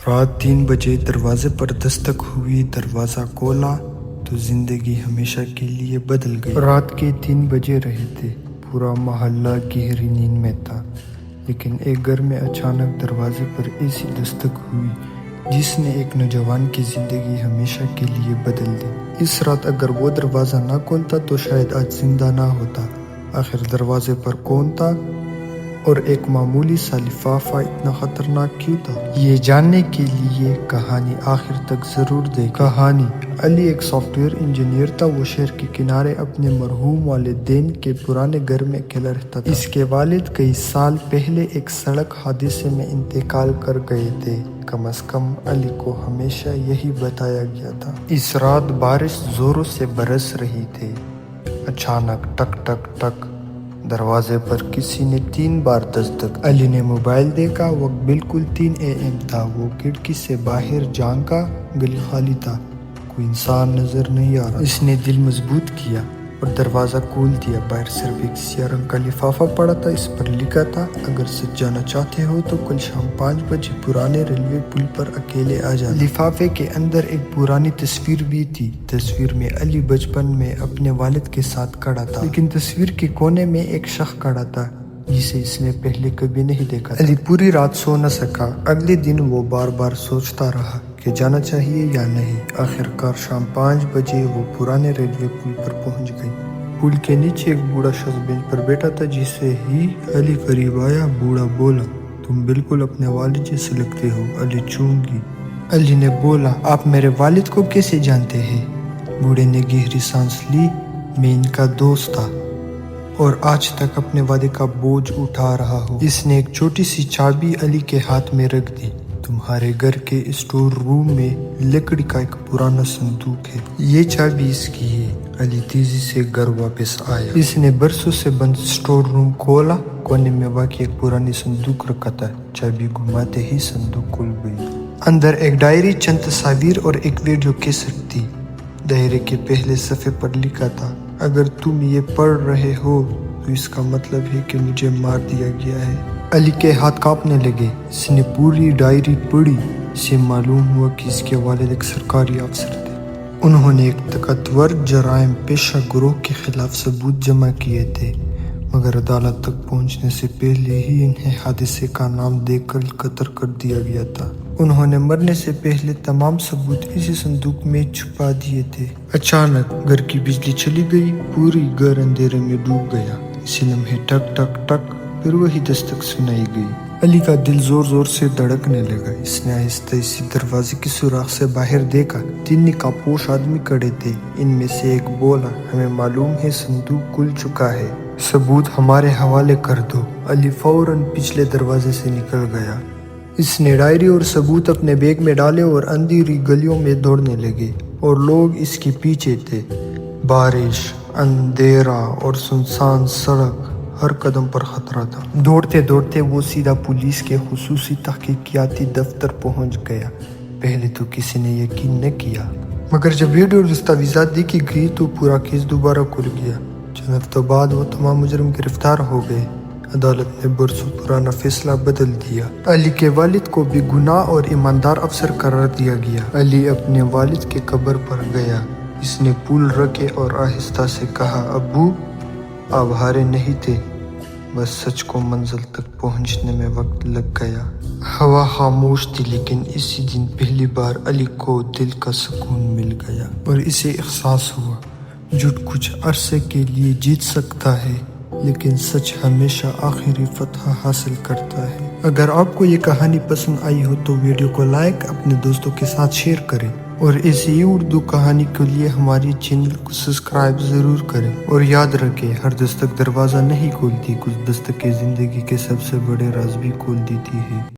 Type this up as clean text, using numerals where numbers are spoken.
رات 3 بجے دروازے پر دستک ہوئی، دروازہ کھولا تو زندگی ہمیشہ کے لیے بدل گئی۔ رات کے 3 بجے رہے تھے، پورا محلہ گہری نیند میں تھا، لیکن ایک گھر میں اچانک دروازے پر ایسی دستک ہوئی جس نے ایک نوجوان کی زندگی ہمیشہ کے لیے بدل دی۔ اس رات اگر وہ دروازہ نہ کھولتا تو شاید آج زندہ نہ ہوتا۔ آخر دروازے پر کون تھا اور ایک معمولی سا لفافہ اتنا خطرناک کیوں تھا؟ یہ جاننے کے لیے کہانی آخر تک ضرور دیکھیں۔ کہانی: علی ایک سافٹ ویئر انجینئر تھا۔ وہ شہر کے کنارے اپنے مرحوم والدین کے پرانے گھر میں اکیلا رہتا تھا۔ اس کے والد کئی سال پہلے ایک سڑک حادثے میں انتقال کر گئے تھے، کم از کم علی کو ہمیشہ یہی بتایا گیا تھا۔ اس رات بارش زوروں سے برس رہی تھی۔ اچانک ٹک ٹک ٹک دروازے پر کسی نے 3 بار دستک۔ علی نے موبائل دیکھا، وقت بالکل 3 AM تھا۔ وہ کھڑکی سے باہر جھانکا، گلی خالی تھا، کوئی انسان نظر نہیں آ رہا۔ اس نے دل مضبوط کیا اور دروازہ کھول دیا۔ باہر صرف ایک سیاہ رنگ کا لفافہ پڑا تھا، اس پر لکھا تھا: اگر سچ جانا چاہتے ہو تو کل شام 5 بجے پرانے ریلوے پل پر اکیلے آ جانا۔ لفافے کے اندر ایک پرانی تصویر بھی تھی۔ تصویر میں علی بچپن میں اپنے والد کے ساتھ کھڑا تھا، لیکن تصویر کے کونے میں ایک شخص کھڑا تھا جسے اس نے پہلے کبھی نہیں دیکھا تھا۔ علی پوری رات سو نہ سکا۔ اگلے دن وہ بار بار سوچتا رہا کہ جانا چاہیے یا نہیں۔ آخر کار شام 5 بجے وہ پرانے ریلوے پل پر پہنچ گئی۔ پل کے نیچے ایک بوڑھا شخص بینچ پر بیٹھا تھا۔ جیسے ہی علی قریب آیا، بوڑھا بولا: تم بالکل اپنے والد جیسے لگتے ہو۔ علی چونک گئی۔ علی نے بولا: آپ میرے والد کو کیسے جانتے ہیں؟ بوڑھے نے گہری سانس لی: میں ان کا دوست تھا اور آج تک اپنے وعدے کا بوجھ اٹھا رہا ہوں۔ اس نے ایک چھوٹی سی چابی علی کے ہاتھ میں رکھ دی: تمہارے گھر کے اسٹور روم میں لکڑی کا ایک پرانا صندوق ہے، یہ چابی اس کی ہے۔ علی تیزی سے گھر واپس آیا۔ اس نے برسوں سے بند اسٹور روم کھولا۔ کونے میں واقع ایک پرانی صندوق رکھا تھا۔ چابی گھماتے ہی صندوق کھل گئی۔ اندر ایک ڈائری، چند تصاویر اور ایک ویڈیو کیسٹ تھی۔ ڈائری کے پہلے صفحے پر لکھا تھا: اگر تم یہ پڑھ رہے ہو تو اس کا مطلب ہے کہ مجھے مار دیا گیا ہے۔ علی کے ہاتھ کانپنے لگے۔ اس نے پوری ڈائری پڑھی۔ اسے معلوم ہوا کہ اس کے والد ایک سرکاری افسر تھے۔ انہوں نے ایک طاقتور جرائم پیشہ گروہ کے خلاف ثبوت جمع کیے تھے، مگر عدالت تک پہنچنے سے پہلے ہی انہیں حادثے کا نام دے کر قتل کر دیا گیا تھا۔ انہوں نے مرنے سے پہلے تمام ثبوت اسی صندوق میں چھپا دیے تھے۔ اچانک گھر کی بجلی چلی گئی، پوری گھر اندھیرے میں ڈوب گیا۔ اسی لمحے ٹک ٹک ٹک پھر وہی دستک سنائی گئی۔ علی کا دل زور زور سے دھڑکنے لگا۔ اس نے آہستہ اسی دروازے کی سوراخ سے باہر دیکھا۔ 3 نقاب پوش آدمی کھڑے تھے۔ ان میں سے ایک بولا: ہمیں معلوم ہے صندوق کھل چکا ہے، ثبوت ہمارے حوالے کر دو۔ علی فوراً پچھلے دروازے سے نکل گیا۔ اس نے ڈائری اور ثبوت اپنے بیگ میں ڈالے اور اندھیری گلیوں میں دوڑنے لگے، اور لوگ اس کے پیچھے تھے۔ بارش، اندھیرا اور سنسان سڑک، ہر قدم پر خطرہ تھا۔ دوڑتے دوڑتے وہ سیدھا پولیس کے خصوصی تحقیقاتی دفتر پہنچ گیا۔ پہلے تو کسی نے یقین نہ کیا، مگر جب ویڈیو اور دستاویزات دیکھی گئی تو پورا کیس دوبارہ کھل گیا۔ چند ہفتوں بعد وہ تمام مجرم گرفتار ہو گئے۔ عدالت نے برسوں پرانا فیصلہ بدل دیا۔ علی کے والد کو بے گناہ اور ایماندار افسر قرار دیا گیا۔ علی اپنے والد کے قبر پر گیا۔ اس نے پھول رکھے اور آہستہ سے کہا: ابو، آپ ہارے نہیں تھے، بس سچ کو منزل تک پہنچنے میں وقت لگ گیا۔ ہوا خاموش تھی، لیکن اسی دن پہلی بار علی کو دل کا سکون مل گیا، اور اسے احساس ہوا جھوٹ کچھ عرصے کے لیے جیت سکتا ہے، لیکن سچ ہمیشہ آخری فتح حاصل کرتا ہے۔ اگر آپ کو یہ کہانی پسند آئی ہو تو ویڈیو کو لائک، اپنے دوستوں کے ساتھ شیئر کریں، اور ایسی ہی اردو کہانی کے لیے ہماری چینل کو سبسکرائب ضرور کریں۔ اور یاد رکھیں، ہر دستک دروازہ نہیں کھولتی، کچھ دستکیں زندگی کے سب سے بڑے راز بھی کھول دیتی ہے۔